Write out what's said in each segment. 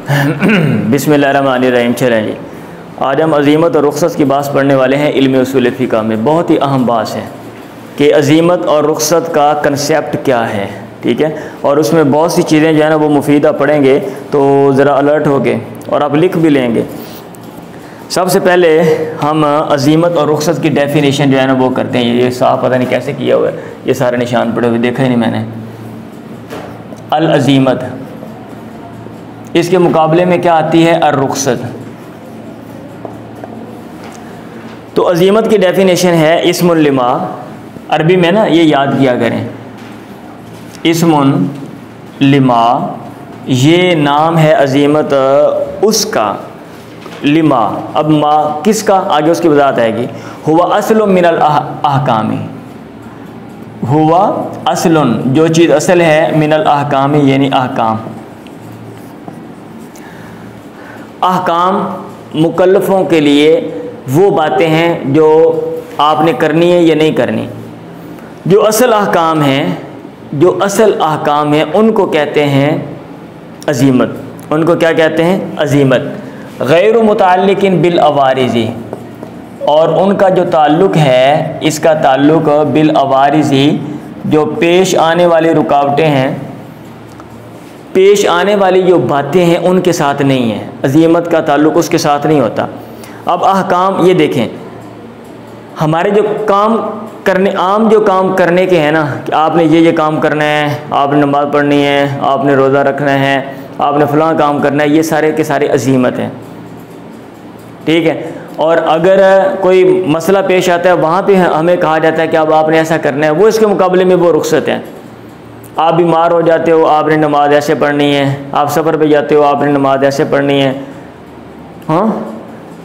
बिस्मिल्लाहिर्रहमानिर्रहीम। चलें जी, आज हम अज़ीमत और रुख़सत की बात पढ़ने वाले हैं। इल्म उसूल फ़िक़ह में बहुत ही अहम बात है कि अज़ीमत और रुख़सत का कंसेप्ट क्या है, ठीक है। और उसमें बहुत सी चीज़ें जो है ना वो मुफीदा पढ़ेंगे तो ज़रा अलर्ट होके और आप लिख भी लेंगे। सबसे पहले हम अज़ीमत और रुख़सत की डेफिनेशन जो है ना वो करते हैं। ये साफ पता नहीं कैसे किया हुआ है, ये सारे निशान पड़े हुए देखा ही नहीं मैंने। अल अज़ीमत, इसके मुकाबले में क्या आती है? ar-रुख़सत। तो अज़ीमत की डेफिनेशन है इस्मुन लिमा, अरबी में ना ये याद किया करें, इस्मुन लिमा ये नाम है अज़ीमत उसका, लिमा अब मा किसका, आगे उसकी वज़ाहत आएगी। हुवा अस्लुम मिनल अहकामी, हुवा अस्लुन जो चीज़ असल है, मिनल अहकामी यानी अहकाम। अहकाम मुकल्लफ़ों के लिए वो बातें हैं जो आपने करनी है या नहीं करनी। जो असल अहकाम हैं, जो असल अहकाम हैं उनको कहते हैं अज़ीमत। उनको क्या कहते हैं? अज़ीमत। गैर मुताल्लिकिन बिल अवारिज़ी, और उनका जो ताल्लुक़ है, इसका ताल्लुक़ बिल अवारिज़ी जो पेश आने वाली रुकावटें हैं, पेश आने वाली जो बातें हैं उनके साथ नहीं है। अज़ीमत का ताल्लुक़ उसके साथ नहीं होता। अब अहकाम ये देखें, हमारे जो काम करने, आम जो काम करने के हैं ना कि आपने ये काम करना है, आपने नमाज़ पढ़नी है, आपने रोज़ा रखना है, आपने फ़लाँ काम करना है, ये सारे के सारे अज़ीमत हैं, ठीक है। और अगर कोई मसला पेश आता है वहाँ पे हमें कहा जाता है कि अब आपने ऐसा करना है, वो इसके मुकाबले में वो रुख़सत है। आप बीमार हो जाते हो, आपने नमाज ऐसे पढ़नी है। आप सफ़र पे जाते हो, आपने नमाज ऐसे पढ़नी है। हाँ,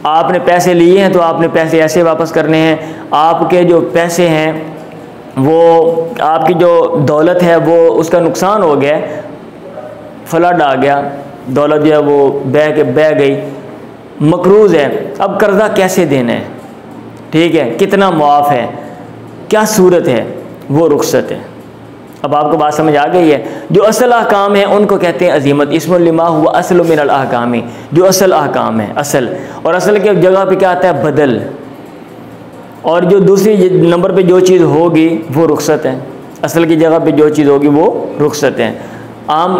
आपने पैसे लिए हैं तो आपने पैसे ऐसे वापस करने हैं। आपके जो पैसे हैं वो, आपकी जो दौलत है वो, उसका नुकसान हो गया, फ्लड आ गया, दौलत जो है वो बह गई, मकरूज़ है। अब कर्ज़ा कैसे देना है, ठीक है, कितना मुआफ़ है, क्या सूरत है, वो रुख़सत है। अब आपको बात समझ आ गई है। जो असल अहकाम है उनको कहते हैं अज़ीमत। इस्मुल लिमा हुआ अस्लु मिनल अहकामी, जो असल अहकाम है, असल। और असल के जगह पे क्या आता है? बदल। और जो दूसरी नंबर पे जो चीज़ होगी वो रुख़सत है। असल की जगह पे जो चीज़ होगी वो रुख़सत है। आम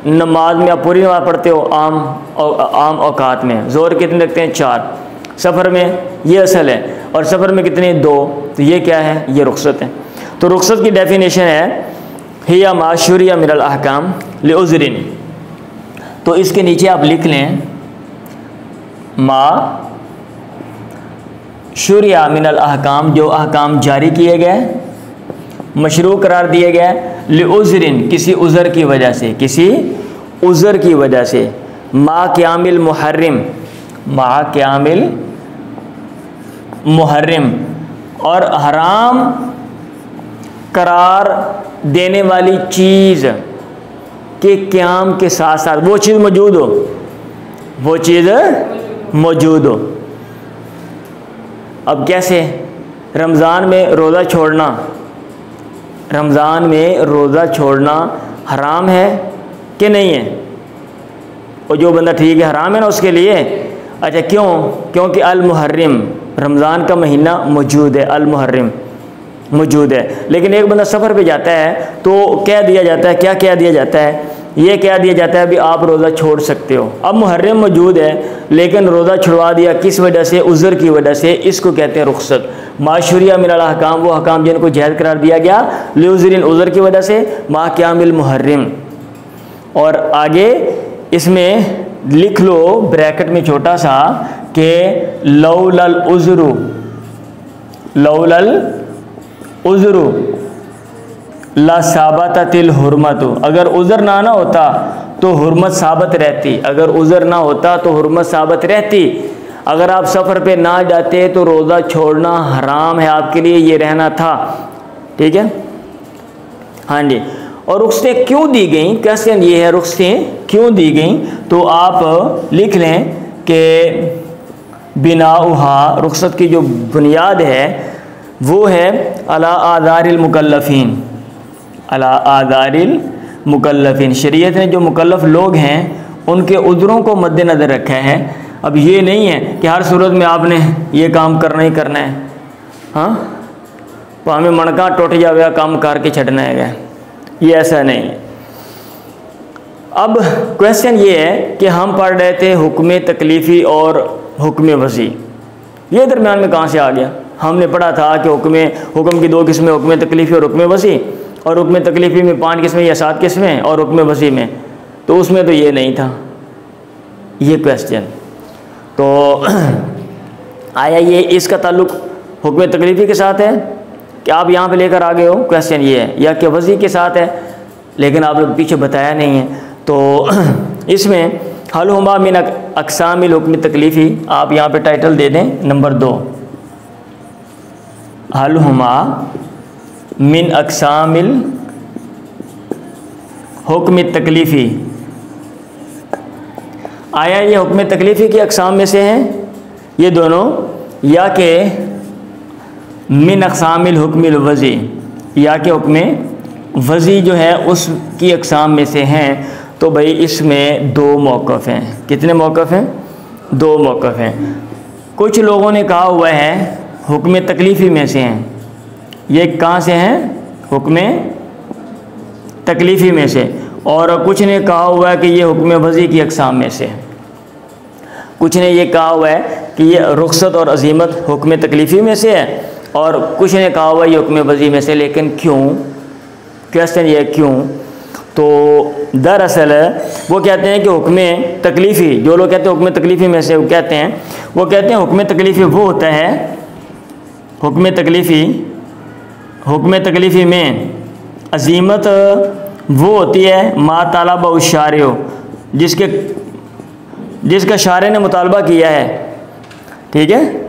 नमाज में आप पूरी नमाज पढ़ते हो, आम औकात में ज़ोर कितने रखते हैं? 4। सफ़र में ये असल है, और सफ़र में कितने? 2। तो ये क्या है? ये रुख़सत है। तो रुख़सत की डेफिनेशन है हिया मा शुरिया मिनल अहकाम लिउज़रिन। तो इसके नीचे आप लिख लें मा शुरिया मिनल अहकाम, जो अहकाम जारी किए गए, मशरू करार दिए गए, लिउज़रिन किसी उज़र की वजह से, किसी उज़र की वजह से। मा क्यामिल मुहर्रिम, मा क्यामिल मुहर्रिम, और हराम करार देने वाली चीज़ के क़याम के साथ साथ वो चीज़ मौजूद हो, वो चीज़ मौजूद हो। अब कैसे? रमज़ान में रोज़ा छोड़ना, रमज़ान में रोज़ा छोड़ना हराम है कि नहीं है? और जो बंदा ठीक है हराम है ना उसके लिए। अच्छा, क्यों? क्योंकि अल मुहर्रिम, रमज़ान का महीना मौजूद है, अल मुहर्रिम मौजूद है। लेकिन एक बंदा सफ़र पे जाता है तो कह दिया जाता है, क्या कह दिया जाता है? ये कह दिया जाता है भी आप रोज़ा छोड़ सकते हो। अब मुहर्रम मौजूद है लेकिन रोज़ा छुड़वा दिया, किस वजह से? उज़र की वजह से। इसको कहते हैं रुख़सत। माशुरिया मिनल अहकाम, वो अहकाम जिनको जायज़ करार दिया गया, लिउज़रिन उज़र की वजह से, मा क्यामिल मुहर्रिम। और आगे इसमें लिख लो ब्रैकेट में छोटा सा कि लौलल उज़्रु, लौलल उज़्रु ला साबततिल हुर्मतु, अगर उज़र ना होता तो हुर्मत साबित रहती। अगर उज़र ना होता तो हुर्मत साबित रहती। अगर आप सफ़र पे ना जाते तो रोज़ा छोड़ना हराम है आपके लिए, ये रहना था, ठीक है। हाँ जी। और रुख़सतें क्यों दी गई? क्वेश्चन ये है, रुख़सतें क्यों दी गई? तो आप लिख लें कि बिनाउहा, रुख़सत की जो बुनियाद है वो है अला आज़ारिल मुकल्लफ़ीन, अला आज़ारिल मुकल्लफ़ीन, शरीयत ने जो मुकल्लफ़ लोग हैं उनके उज़्रों को मद्देनज़र रखा है। अब ये नहीं है कि हर सूरत में आपने ये काम करना ही करना है, हाँ तो हमें मणका टूट जावे काम करके छड़ना है, ये ऐसा नहीं है। अब क्वेश्चन ये है कि हम पढ़ रहे थे हुक्म तकलीफ़ी और हुक्म वज़ी, ये दरमियान में कहाँ से आ गया? हमने पढ़ा था कि हुक्म की 2 किस्में, हुक्म तकलीफ़ी और हुक्म वज़ी, और हुक्म तकलीफ़ी में 5 किस्में या 7 किस्में, और हुक्म वज़ी में तो उसमें तो ये नहीं था ये क्वेश्चन। तो आया ये इसका ताल्लुक़ हुक्म तकलीफ़ी के साथ है कि आप यहाँ पे लेकर आ गए हो, क्वेश्चन ये है, या कि वज़ी के साथ है, लेकिन आपने पीछे बताया नहीं है। तो इसमें हल हुमा मिन अक़सामिल हुक्म तकलीफ़ी, आप यहाँ पे टाइटल दे दें नंबर 2, हल हुमा मिन अक़सामिल हुक्म तकलीफ़ी। आया ये हुक्म तकलीफ़ी की अक़साम में से हैं ये दोनों, या कि मिन अक़सामिल हुक्मिल वज़ी, या कि हुक्म वज़ी जो है उसकी अक़साम में से हैं। तो भाई इसमें 2 मौक़िफ़ हैं। कितने मौक़िफ़ हैं? 2 मौक़िफ़ हैं। कुछ लोगों ने कहा हुआ है हुक्म तकलीफ़ी में से हैं, ये कहाँ से हैं? हुक्म तकलीफ़ी में से। और कुछ ने कहा हुआ है कि ये हुक्म वज़ी की अक़साम में से। कुछ ने ये कहा हुआ है कि ये रुख़सत और अज़ीमत हुक्म तकलीफ़ी में से है, और कुछ ने कहा हुआ है ये हुक्म वज़ी में से। लेकिन क्यों? क्वेश्चन ये क्यों? तो दरअसल वो कहते हैं कि हुक्म तकलीफ़ी, जो लोग कहते हैं हुक्म तकलीफ़ी में से, वो कहते हैं हुक्म तकलीफ़ी वो होता है, हुक्म तकलीफ़ी में अज़ीमत वो होती है मा तालबा उशारियो, जिसका शारे ने मुतालबा किया है, ठीक है।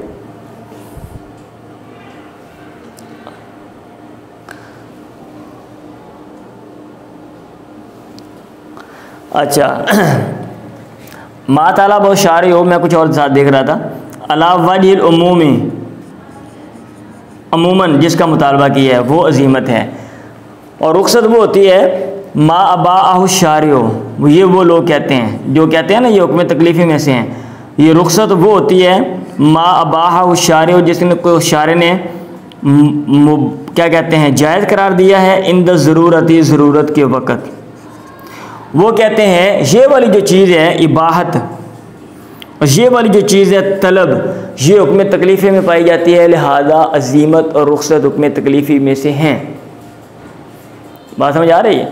अच्छा मा ताला बहुत शारी हो, मैं कुछ और साथ देख रहा था, अला वजहिल उमूमी, अमूमन जिसका मुतालबा किया है वो अजीमत है। और रुखसत वो होती है मा अबाअहु शारियो, ये वो लोग कहते हैं जो कहते हैं ना ये हुक्म तकलीफ़ी में से हैं। ये रुखसत वो होती है मा अबाअहु शारियो, जिसने को शारे ने क्या कहते हैं जायज़ करार दिया है, इंद ज़रूरती, ज़रूरत के वक़्त। वो कहते हैं ये वाली जो चीज़ है इबाहत, और ये वाली जो चीज़ है तलब, ये हुक्म तकलीफ़ी में पाई जाती है, लिहाजा अजीमत और रुखसत हुक्म तकलीफ़ी में से हैं। बात समझ आ रही है?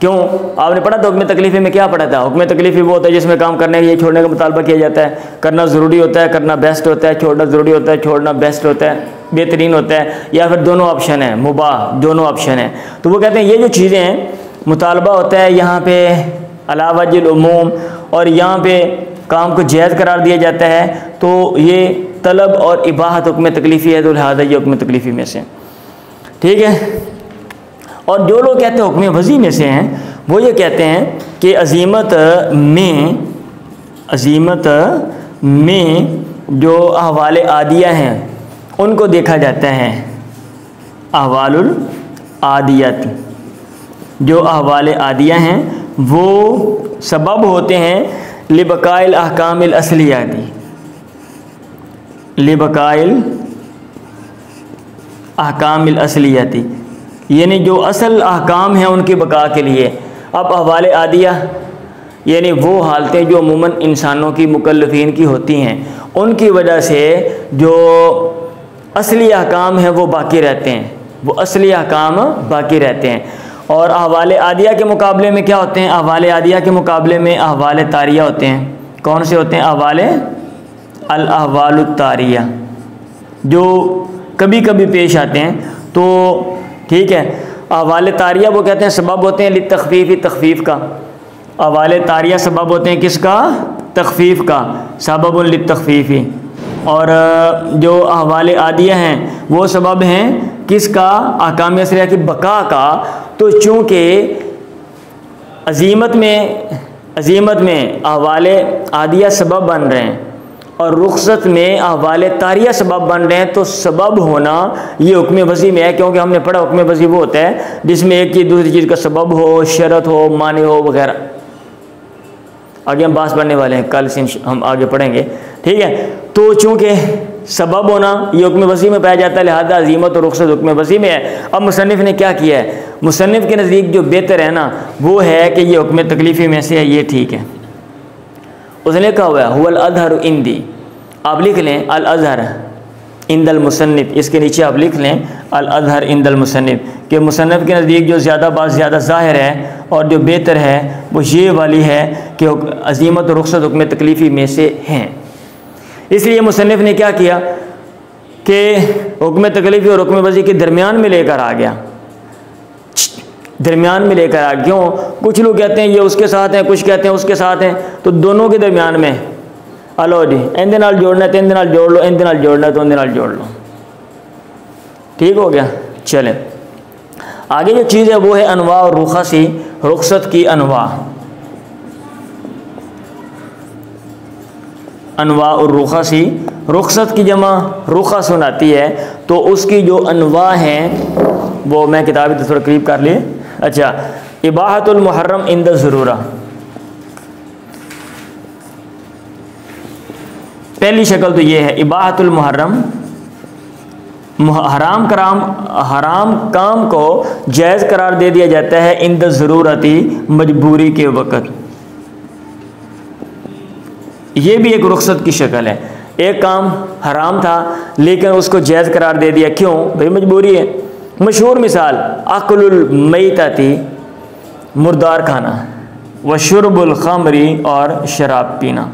क्यों? आपने पढ़ा था हुक्म तकलीफ़ी में, क्या पढ़ा था? हुक्म तकलीफ़ी वो होता है जिसमें काम करने के लिए छोड़ने का मुतालबा किया जाता है। करना ज़रूरी होता है, करना बेस्ट होता है, छोड़ना ज़रूरी होता है, छोड़ना बेस्ट होता है, बेहतरीन होता है, या फिर दोनों ऑप्शन है, मुबाह, दोनों ऑप्शन है। तो वो कहते हैं ये जो चीज़ें हैं मुतालबा होता है यहाँ पे अला वजहिल उमूम, और यहाँ पे काम को जायज़ करार दिया जाता है, तो ये तलब और इबाहत हुक्म तकलीफ़ी है, तो लिहाजा ये हुक्म तकलीफ़ी में से, ठीक है। और जो लोग कहते हैं हुक्म वज़ी में से हैं, वो ये कहते हैं कि अजीमत में जो अहवाल आदिया हैं उनको देखा जाता है। अहवालुल आदियत, जो अहवाल आदिया हैं वो सबब होते हैं लिबकाइल अहकामिल असलियाती, लिबकाइल अहकामिल असलियाती, यानी जो असल अहकाम हैं उनकी बका के लिए। अब अहवाल आदिया यानी वो हालतें जो अमूमन इंसानों की मुकल्लफीन की होती हैं, उनकी वजह से जो असली अहकाम हैं वो बाकी रहते हैं, वो असली अहकाम बाकी रहते हैं। और अहवाल आदिया के मुकाबले में क्या होते हैं? अहवाल आदिया के मुकाबले में अहवाल तारिया होते हैं। कौन से होते हैं? अल अहवालुत तारिया, जो कभी कभी पेश आते हैं, तो ठीक है। अहवाल तारिया वो कहते हैं सबब होते हैं लितख़फ़ीफ़ी, तख़फ़ीफ़ का। अहवाल तारिया सबब होते हैं किसका? तख़फ़ीफ़ का, सबबुन लितख़फ़ीफ़ी। और जो अहवाल आदिया हैं वो सबब हैं किसका? अहकाम असलिया की बका का। तो चूँकि अजीमत में अहवाल आदिया सबब बन रहे हैं और रुखसत में अहवाल तारिया सबब बन रहे हैं, तो सबब होना ये हुक्म वज़ी में है, क्योंकि हमने पढ़ा हुक्म वज़ी वो होता है जिसमें एक चीज़ दूसरी चीज़ का सबब हो, शरत हो, माने हो वगैरह। आगे हम बात पढ़ने वाले हैं, कल से हम आगे पढ़ेंगे, ठीक है। तो चूँकि सबब होना ये हुक्म वसी में पाया जाता है, लिहाजा अजीमत और रुखसत हुक्म वसी में है। अब मुसन्निफ़ ने क्या किया है, मुसन्निफ़ के नज़दीक जो बेहतर है ना वो है कि ये हुक्म तकलीफ़ी में से है, ये ठीक है। उसने लिखा हुआ है हुवल अज़हर इंदी, आप लिख लें अल अज़हर इंदल मुसन्निफ़, इसके नीचे आप लिख लें अल अज़हर इंदल मुसन्निफ़, कि मुसन्निफ़ के नज़दीक जो ज़्यादा बात ज़्यादा ज़ाहिर है और जो बेहतर है वो ये वाली है कि अजीमत और रुखसत हुक्म तकलीफ़ी में से हैं। इसलिए मुसन्निफ़ ने क्या किया कि हुक्म तकलीफ़ी और हुक्म वज़ी के दरमियान में लेकर आ गया, दरमियान में लेकर आ। क्यों, कुछ लोग कहते हैं ये उसके साथ हैं, कुछ कहते हैं उसके साथ हैं, तो दोनों के दरमियान में अलो जी इंदे नाल जोड़ना है तो इंदे नाल जोड़ लो, इंदे नाल जोड़ना है तो इंदे नाल जोड़ लो, ठीक हो गया। चलें आगे जो चीज़ है वो है अनवा और रुखसी, रुखसत की अनवा, अनवा और रुखसी, रुखसत की जमा रुखस सुनाती है, तो उसकी जो अनवा हैं वो मैं किताबी तो थोड़ा करीब कर लिए। अच्छा, इबाहतुल मुहर्रम इंद ज़रूरा, पहली शक्ल तो ये है इबाहतुल मुहर्रम, हराम काम को जायज़ करार दे दिया जाता है इंद ज़रूरती, मजबूरी के वक़्त। ये भी एक रुखसत की शक्ल है, एक काम हराम था लेकिन उसको जायज़ करार दे दिया, क्यों भाई मजबूरी है। मशहूर मिसाल अक्लुल मैतती, मुर्दार खाना, व शुर्बुल खमरी, और शराब पीना।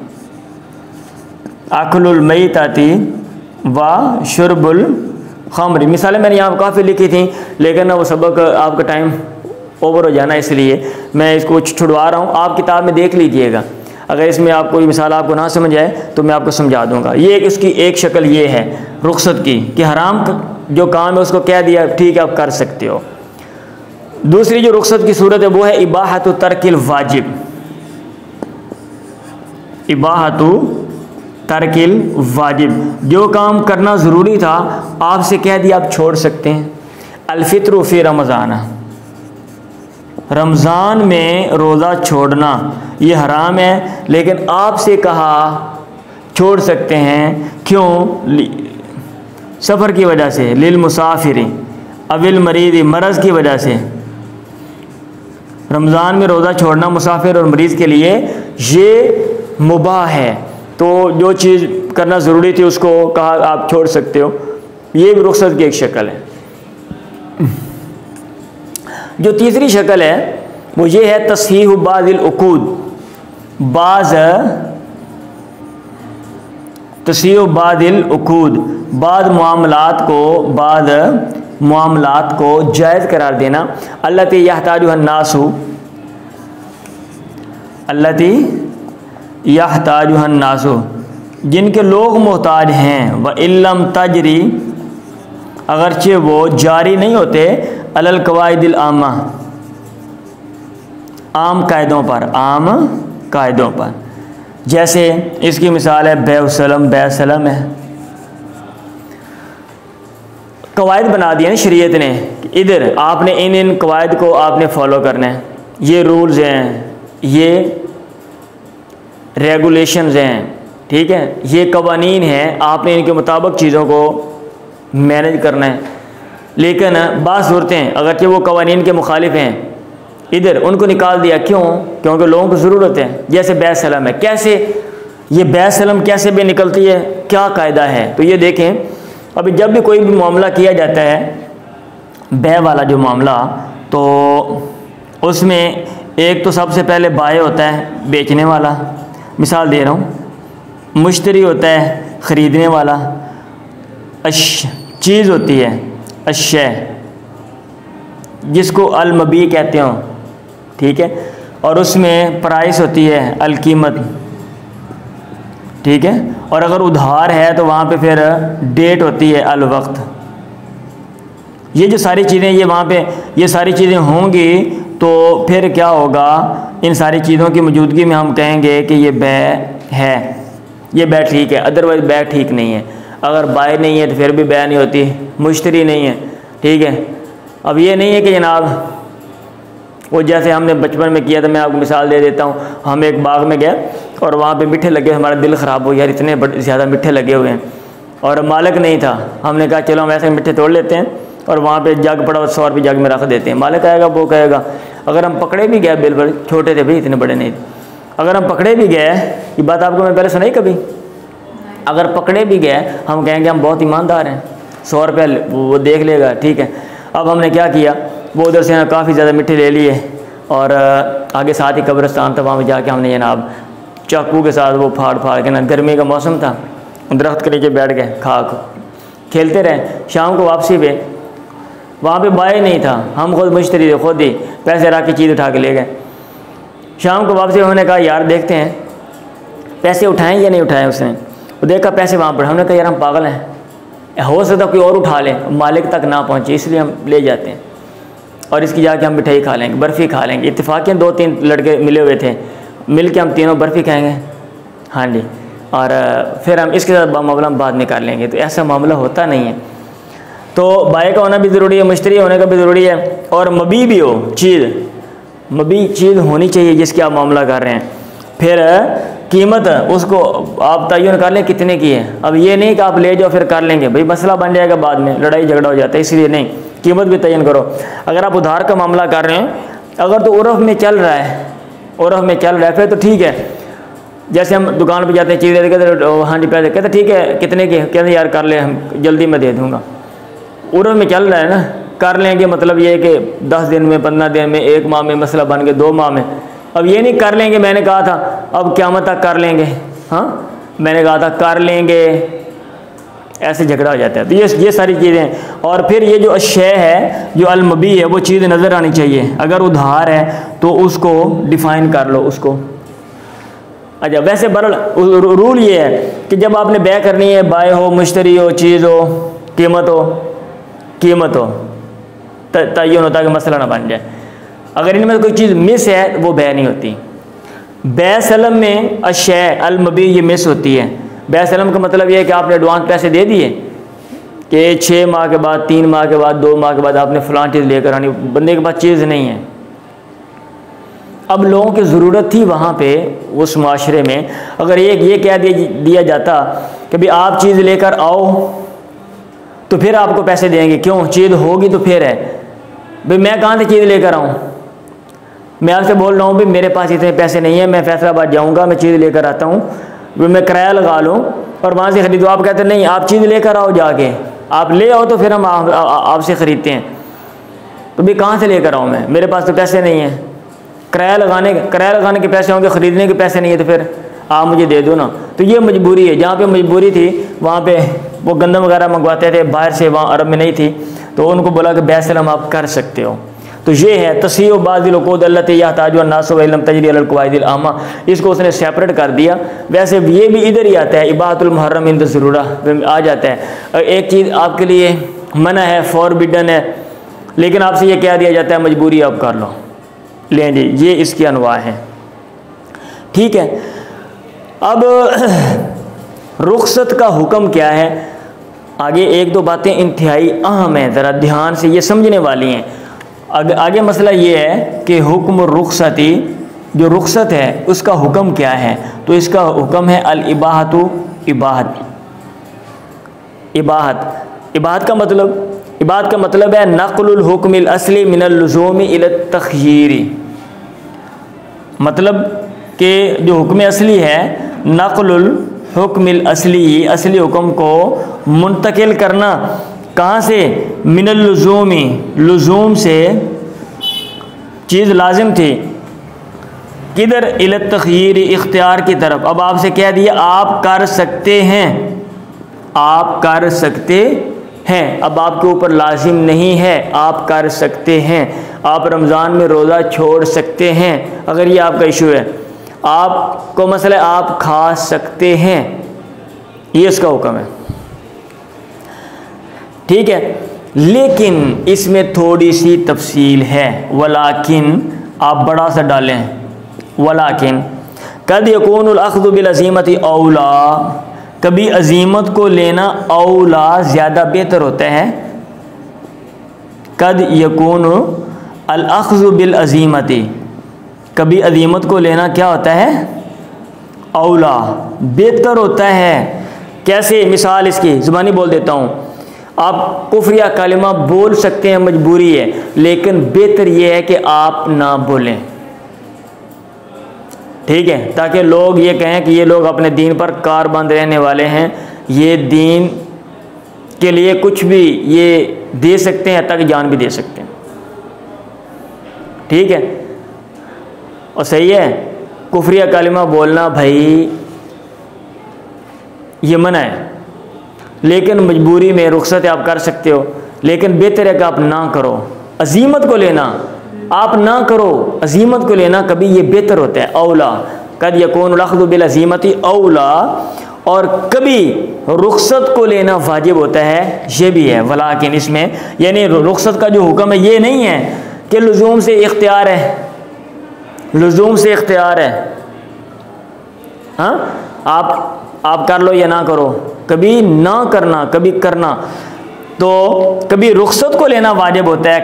अक्लुल मैतती व शुर्बुल खमरी, मिसालें मैंने यहाँ काफ़ी लिखी थी लेकिन ना वो सबक आपका टाइम ओवर हो जाना, इसलिए मैं इसको छुड़वा रहा हूँ। आप किताब में देख लीजिएगा, अगर इसमें आपको ये मिसाल आपको ना समझ आए तो मैं आपको समझा दूंगा। ये इसकी एक शक्ल ये है रुखसत की कि हराम जो काम है उसको कह दिया ठीक है आप कर सकते हो। दूसरी जो रुखसत की सूरत है वो है इबाहतु तर्किल वाजिब, इबाहतु तर्किल वाजिब, जो काम करना ज़रूरी था आपसे कह दिया आप छोड़ सकते हैं। अलफ़ित्रु फ़ी रमज़ान, रमज़ान में रोज़ा छोड़ना ये हराम है लेकिन आपसे कहा छोड़ सकते हैं, क्यों, सफ़र की वजह से, लिल मुसाफिरी अविल मरीज़, मरज़ की वजह से। रमज़ान में रोज़ा छोड़ना मुसाफिर और मरीज़ के लिए ये मुबाह है, तो जो चीज़ करना ज़रूरी थी उसको कहा आप छोड़ सकते हो। ये भी रुखसत की एक शक्ल है। जो तीसरी शक्ल है वो ये है तस्हीह बाज़िल उक़ूद, तस्हीह बाज़िल उक़ूद, बाद मामलात को जायज़ करार देना। अल्लती यहताजुहन नासु, अल्लती यहताजुहन नासु, जिनके लोग मोहताज हैं, व इल्लम तजरी, अगरचे वो जारी नहीं होते, अलल कवाइदिल आमा, आम कायदों पर, आम कायदों पर। जैसे इसकी मिसाल है बैसलम, बैसलम है, कवायद बना दिए ना शरीयत ने, इधर आपने इन कवायद को आपने फॉलो करना है, ये रूल्स हैं, ये रेगुलेशंस हैं, ठीक है, ये कवानीन हैं, आपने इनके मुताबिक चीज़ों को मैनेज करना है। लेकिन बात सूरतें अगरचे वो कवानीन के मुखालिफ हैं, इधर उनको निकाल दिया, क्यों, क्योंकि लोगों को ज़रूरत है। जैसे बैसलम है, कैसे ये बैसलम कैसे भी निकलती है, क्या कायदा है, तो ये देखें। अभी जब भी कोई भी मामला किया जाता है, बै वाला जो मामला, तो उसमें एक तो सबसे पहले बाय होता है बेचने वाला, मिसाल दे रहा हूँ, मुश्तरी होता है ख़रीदने वाला, चीज़ होती है अशय जिसको अलमबी कहते हो, ठीक है, और उसमें प्राइस होती है अलकीमत, ठीक है, और अगर उधार है तो वहाँ पे फिर डेट होती है अलवक्त। ये जो सारी चीज़ें ये वहाँ पे ये सारी चीज़ें होंगी तो फिर क्या होगा, इन सारी चीज़ों की मौजूदगी में हम कहेंगे कि ये बै है, ये बै ठीक है, अदरवाइज़ बै ठीक नहीं है। अगर बाय नहीं है तो फिर भी बै नहीं होती, मुश्तरी नहीं है, ठीक है। अब ये नहीं है कि जनाब वो जैसे हमने बचपन में किया था, मैं आपको मिसाल दे देता हूँ। हम एक बाग में गए और वहाँ पे मीठे लगे, हमारा दिल ख़राब हो यार, इतने ज़्यादा मीठे लगे हुए हैं और मालिक नहीं था। हमने कहा चलो हम ऐसे मीठे तोड़ लेते हैं और वहाँ पे जग पड़ा 100 रुपये जग में रख देते हैं। मालिक आएगा, वो कहेगा, अगर हम पकड़े भी गए, बिल्कुल छोटे थे भाई, इतने बड़े नहीं थे, अगर हम पकड़े भी गए, ये बात आपको मैं पहले सुनाई कभी, अगर पकड़े भी गए हम कहेंगे हम बहुत ईमानदार हैं, 100 रुपया वो देख लेगा, ठीक है। अब हमने क्या किया, वो उधर से काफ़ी ज़्यादा मिट्टी ले लिए और आगे साथ ही कब्रिस्तान था, वहाँ पर जाके हमने जनाब चाकू के साथ वो फाड़ फाड़ के ना, गर्मी का मौसम था, दरख्त के नीचे बैठ गए, खाक खेलते रहे। शाम को वापसी पे वहाँ पे बाय नहीं था, हम खुद मुश्तरी थे, खुद ही पैसे रख के चीज़ उठा के ले गए। शाम को वापसी उन्होंने कहा यार देखते हैं पैसे उठाएं या नहीं उठाएं। उसने वो देखा पैसे वहाँ पर, हमने कहा यार हम पागल हैं, हो सकता कोई और उठा ले, मालिक तक ना पहुँचे, इसलिए हम ले जाते हैं और इसकी जाके हम मिठाई खा लेंगे, बर्फ़ी खा लेंगे। इत्तेफाक़न 2-3 लड़के मिले हुए थे, मिल के हम तीनों बर्फ़ी खाएँगे, हाँ जी, और फिर हम इसके साथ मामला हम बाद में कर लेंगे। तो ऐसा मामला होता नहीं है। तो बाय का होना भी ज़रूरी है, मुश्तरी होने का भी ज़रूरी है, और मबी भी हो चीज़, मबी चीज़ होनी चाहिए जिसकी आप मामला कर रहे हैं। फिर कीमत उसको आप तयन कर लें कितने की है। अब ये नहीं कि आप ले जाओ फिर कर लेंगे, भाई मसला बन जाएगा, बाद में लड़ाई झगड़ा हो जाता है, इसलिए नहीं, कीमत भी तयन करो। अगर आप उधार का मामला कर रहे हैं, अगर तो उर्फ़ में चल रहा है, उर्फ़ में चल रहा है, फिर तो ठीक है। जैसे हम दुकान पे जाते हैं, चीज़ कहते हाँ जी पैसे, कहते ठीक है कितने के, कहते यार कर ले, हम जल्दी में दे दूँगा। उर्फ़ में चल रहा है ना, कर लेंगे मतलब ये है कि 10 दिन में, 15 दिन में, 1 माह में मसला बन के 2 माह में। अब ये नहीं कर लेंगे, मैंने कहा था अब क़यामत तक कर लेंगे, हाँ मैंने कहा था कर लेंगे, ऐसे झगड़ा हो जाता है। तो ये सारी चीज़ें। और फिर ये जो अशय है, जो अलमबी है, वो चीज़ नज़र आनी चाहिए। अगर उधार है तो उसको डिफ़ाइन कर लो उसको। अच्छा, वैसे बहरहाल रूल ये है कि जब आपने बै करनी है, बाय हो, मुश्तरी हो, चीज़ हो, कीमत हो तयन होता है कि मसला ना बन जाए। अगर इनमें कोई चीज़ मिस है वो बै नहीं होती। बै सलम में अशय अलमबी ये मिस होती है। बै सलम का मतलब ये है कि आपने एडवांस पैसे दे दिए कि 6 माह के बाद, 3 माह के बाद, 2 माह के बाद आपने फ़लाँ चीज़ लेकर आनी, बंदे के पास चीज़ नहीं है। अब लोगों की ज़रूरत थी वहाँ पे उस माशरे में, अगर ये कह दिया जाता कि भाई आप चीज़ लेकर आओ तो फिर आपको पैसे देंगे, क्यों, चीज़ होगी तो फिर है। भाई मैं कहाँ से चीज़ लेकर आऊँ, मैं आपसे बोल रहा हूँ भाई मेरे पास इतने पैसे नहीं है, मैं फैसलाबाद जाऊँगा, मैं चीज़ लेकर आता हूँ, भाई मैं किराया लगा लूँ और वहाँ से ख़रीदूँ। आप कहते नहीं, आप चीज़ लेकर आओ, जाके आप ले आओ तो फिर हम आपसे ख़रीदते हैं। तो भाई कहाँ से लेकर आऊँ मैं, मेरे पास तो पैसे नहीं हैं, किराया लगाने के पैसे होंगे, ख़रीदने के पैसे नहीं है, तो फिर आप मुझे दे दो ना। तो ये मजबूरी है। जहाँ पे मजबूरी थी वहाँ पे वो गंदम वगैरह मंगवाते थे बाहर से, वहाँ अरब में नहीं थी, तो उनको बोला कि बैसलम आप कर सकते हो। तो ये है तसीह बाज़िलक़ूद अल्लती यहताजु अन्नासु व लम तजरी अलल क़वाइदिल आमा, इसको उसने सेपरेट कर दिया। वैसे ये भी इधर ही आता है, इबाहतुल मुहर्रम इंद ज़रूरा आ जाता है। एक चीज़ आपके लिए मना है, फॉरबिडन है, लेकिन आपसे ये कह दिया जाता है मजबूरी आप कर लो, लें जी, ये इसकी अनवा है, ठीक है। अब रुख्सत का हुक्म क्या है, आगे 1-2 बातें इंतहाई अहम हैं, ज़रा ध्यान से ये समझने वाली हैं। आगे मसला ये है कि हुक्म रुख्सती, जो रुख्सत है उसका हुक्म क्या है। तो इसका हुक्म है अल इबाहतु, इबाहत का मतलब है नक़लुल हुक्मिल असली मिनल लुज़ूमी इला तख़यीरी, मतलब कि जो हुक्म असली है, नक़लुल हुक्मिल असली, असली हुक्म को मुंतकिल करना, कहाँ से, मिनल लुज़ूमी, लुज़ूम से, चीज़ लाजिम थी, किधर, इला तख़यीरी, इख्तियार की तरफ। अब आपसे कह दिया आप कर सकते हैं, आप कर सकते हैं, अब आपके ऊपर लाजिम नहीं है, आप कर सकते हैं। आप रमज़ान में रोज़ा छोड़ सकते हैं, अगर ये आपका इशू है। आपको मसला है आप खा सकते हैं, ये इसका हुक्म है, ठीक है। लेकिन इसमें थोड़ी सी तफसील है, वलाकिन आप बड़ा सा डालें, वलाकिन कद यकूनुल अख़्ज़ु बिल अज़ीमति औला, कभी अज़ीमत को लेना औला ज़्यादा बेहतर होता है। कद यकूनु अल अख़्ज़ु बिल अज़ीमती, कभी अज़ीमत को लेना क्या होता है, औला, बेहतर होता है। कैसे, मिसाल इसकी ज़ुबानी बोल देता हूँ। आप कुफ्र या कलिमा बोल सकते हैं, मजबूरी है, लेकिन बेहतर ये है कि आप ना बोलें, ठीक है, ताकि लोग ये कहें कि ये लोग अपने दीन पर कारबंद रहने वाले हैं, ये दीन के लिए कुछ भी ये दे सकते हैं, तक जान भी दे सकते हैं, ठीक है। और सही है, कुफ्र या कलिमा बोलना भाई ये मना है, लेकिन मजबूरी में रुखसत आप कर सकते हो, लेकिन बेहतर है कि आप ना करो। अजीमत को लेना आप ना करो, अजीमत को लेना कभी ये बेहतर होता है। औला कद यकून लख्ज़ु बिल अजीमती औला, और कभी रुखसत को लेना वाजिब होता है, ये भी है। वलाकिन इसमें यानी रुखसत का जो हुक्म है ये नहीं है कि लुज़ूम से इख्तियार है, लुज़ूम से इख्तियार है, हाँ आप कर लो या ना करो, कभी ना करना कभी करना। तो कभी रुखसत को लेना वाजिब होता है।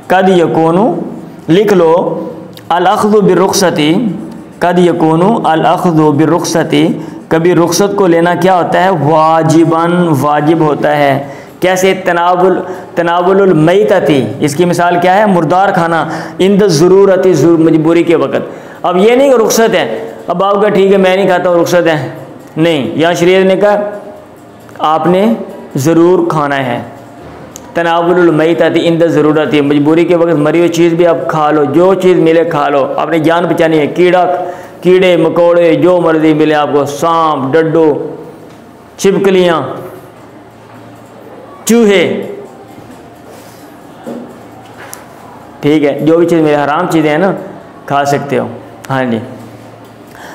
कद यकूनु, लिख लो, अल अख़्ज़ु बिरुख़सती, कद यकूनु अल अख़्ज़ु बिरुख़सती, कभी रुखसत को लेना क्या होता है, वाजिबन, वाजिब होता है। कैसे, तनावुल मैतती, इसकी मिसाल क्या है, मुर्दार खाना, इंद ज़रूरती, मजबूरी के वक़्त। अब ये नहीं कि रुखसत है, अब आप कहा ठीक है मैं नहीं खाता हूँ, रुखसत है, नहीं, यहाँ शरीयत ने कहा आपने ज़रूर खाना है। तनावुल मैतती इंद ज़रूरती, मजबूरी के वक्त मरी हुई चीज़ भी आप खा लो, जो चीज़ मिले खा लो, आपने जान बचानी है। कीड़े मकोड़े जो मर्जी मिले आपको, सांप, डड्डू, छिपकलियाँ, चूहे, ठीक है, जो भी चीज़ मिले, हराम चीज़ें हैं ना, खा सकते हो। हाँ जी,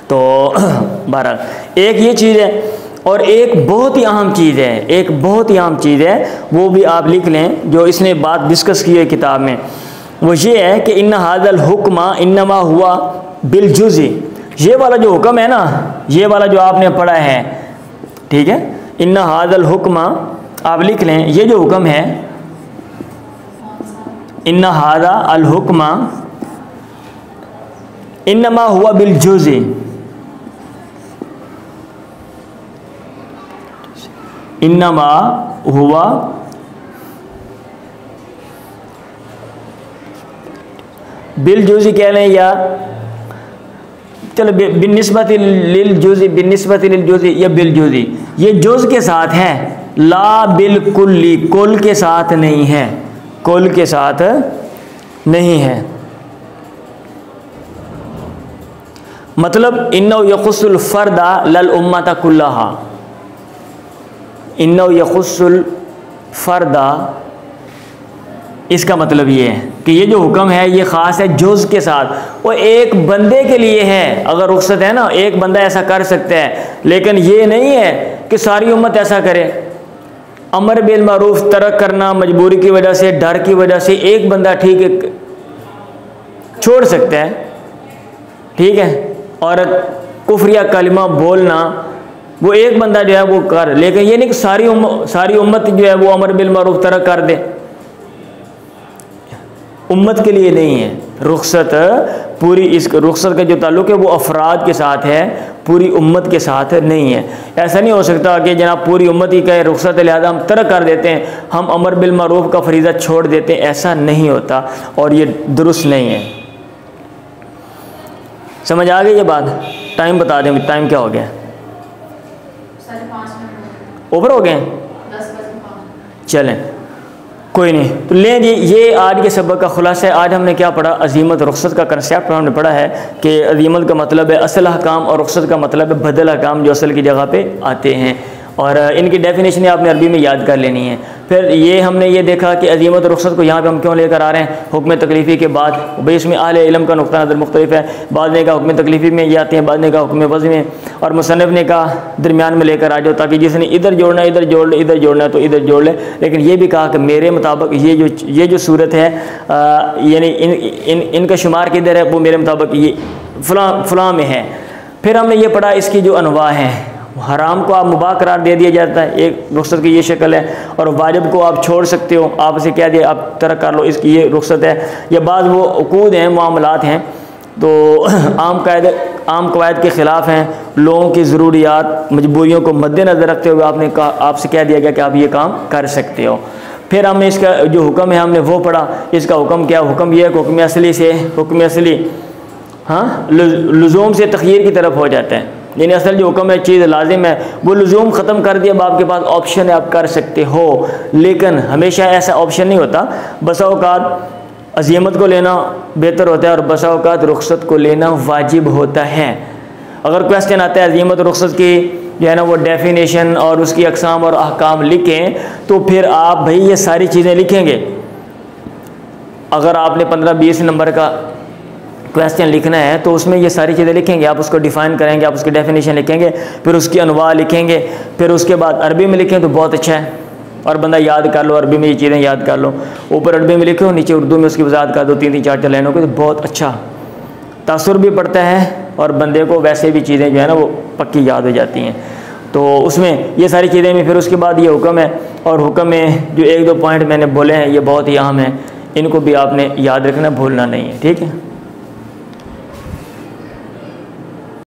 तो बहरहाल एक ये चीज़ है। और एक बहुत ही अहम चीज़ है, एक बहुत ही अहम चीज़ है, वो भी आप लिख लें, जो इसने बात डिस्कस की है किताब में, वो ये है कि इन्ना हादल हुक्मा इन्नमा हुआ बिल जुज़ी, ये वाला जो हुक्म है ना, ये वाला जो आपने पढ़ा है, ठीक है, इन्ना हादल हुक्मा, आप लिख लें, ये जो हुक्म है, इन्ना हादा अल हुक्मा इन्नमा हुआ बिल जुज़ी, इन्नमा हुआ बिल जुज़ी कह लें, या चलो बिन्निस्बती लिल जुज़ी, बिन्निस्बती लिल जुज़ी या बिल जुज़ी, ये जुज़ के साथ है, ला बिल कुल्ली, कुल के साथ नहीं है, कुल के साथ नहीं है। मतलब इन्नो यखुस्सुल फर्दा लल उम्मता कुल्लाहा, इन्नो यखुस्सुल फर्दा, इसका मतलब ये है कि ये जो हुक्म है ये ख़ास है जुज़ के साथ, वो एक बंदे के लिए है। अगर रुख्सत है ना, एक बंदा ऐसा कर सकता है, लेकिन ये नहीं है कि सारी उम्मत ऐसा करे। अमर बिल मारूफ तरक करना मजबूरी की वजह से, डर की वजह से एक बंदा ठीक है छोड़ सकता है, ठीक है, और कुफ्र या कलिमा बोलना वो एक बंदा जो है वो कर, लेकिन ये नहीं कि सारी उम्मत जो है वो अमर बिल मारूफ तरक कर दे। उम्मत के लिए नहीं है रुख्सत, पूरी इस रुख्सत का जो ताल्लुक़ है वो अफराद के साथ है, पूरी उम्मत के साथ नहीं है। ऐसा नहीं हो सकता कि जनाब पूरी उम्मत ही कहे रुख्सत लिहाजा हम तरक कर देते हैं, हम अमर बिल मारूफ का फरीज़ा छोड़ देते हैं, ऐसा नहीं होता और ये दुरुस्त नहीं है। समझ आ गई ये बात? टाइम बता दें, टाइम क्या हो गया? 5:30 ओवर हो गए? 10:05। चलें कोई नहीं, तो लें जी, ये आज के सबक का खुलासा है। आज हमने क्या पढ़ा? अजीमत रुख्सत का कंसेप्ट हमने पढ़ा है कि अजीमत का मतलब है असल अहकाम और रुख्सत का मतलब है बदल अहकाम जो असल की जगह पे आते हैं, और इनकी डेफिनेशन आपने अरबी में याद कर लेनी है। फिर ये हमने ये देखा कि अजीमत रुख्सत को यहाँ पे हम क्यों लेकर आ रहे हैं हुक्म तकलीफ़ी के बाद, भाई इसमें अहले इल्म का नुक्ता नज़र मुख्तलिफ है। बाद ने कहा हुक्म तकलीफ़ी में ये आते हैं, बाद ने कहा हुक्म वज़्न में, और मुसन्निफ़ ने कहा दरमियान में लेकर आ जाओ ताकि जिसने इधर जोड़ना इधर जोड़ ले, इधर जोड़ना तो इधर जोड़ ले। लेकिन ये भी कहा कि मेरे मुताबिक ये जो सूरत है यानी इनका शुमार किधर है, वो मेरे मुताबिक ये फ़लाँ में है। फिर हमने ये पढ़ा इसकी जो अनवा हैं हराम को आप मुबाह करार दे दिया जाता है, एक रुख्सत की ये शक्ल है। और वाजिब को आप छोड़ सकते हो, आपसे कह दिया आप तरक कर लो, इसकी ये रुख्सत है। या बाद वो उकूद हैं, मामलात हैं, तो आम कवायद के ख़िलाफ़ हैं, लोगों की ज़रूरियात मजबूरियों को मद्देनज़र रखते हुए आपने कहा, आपसे कह दिया गया कि आप ये काम कर सकते हो। फिर हमने इसका जो हुक्म है हमने वो पढ़ा। इसका हुक्म क्या? हुक्म यह है कि हुक्म असली से हुक्म असली लुज़ूम से तख़यीर की तरफ हो जाता है। यानी असल जो हुक्म है, चीज़ लाजिम है, वो लुज़ूम ख़त्म कर दिया, अब आपके पास ऑप्शन है, आप कर सकते हो। लेकिन हमेशा ऐसा ऑप्शन नहीं होता। बसा औक़ात अज़ीमत को लेना बेहतर होता है और बसा औक़ात रुख्सत को लेना वाजिब होता है। अगर क्वेश्चन आता है अज़ीमत रुख्सत की जो है ना वो डेफिनेशन और उसकी अक़साम और अहकाम लिखें, तो फिर आप भाई ये सारी चीज़ें लिखेंगे। अगर आपने 15-20 नंबर का क्वेश्चन लिखना है तो उसमें ये सारी चीज़ें लिखेंगे, आप उसको डिफ़ाइन करेंगे, आप उसकी डेफिनेशन लिखेंगे, फिर उसकी अनवा लिखेंगे, फिर उसके बाद अरबी में लिखें तो बहुत अच्छा है। और बंदा याद कर लो, अरबी में ये चीज़ें याद कर लो, ऊपर अरबी में लिखो, नीचे उर्दू में उसकी वजाहत कर दो 3-3 4-4 लाइनों को, तो बहुत अच्छा तासुर भी पड़ता है और बंदे को वैसे भी चीज़ें जो है ना वो पक्की याद हो जाती हैं। तो उसमें ये सारी चीज़ें में फिर उसके बाद ये हुक्म है, और हुक्म में जो 1-2 पॉइंट मैंने बोले हैं ये बहुत ही अहम है, इनको भी आपने याद रखना, भूलना नहीं है। ठीक है।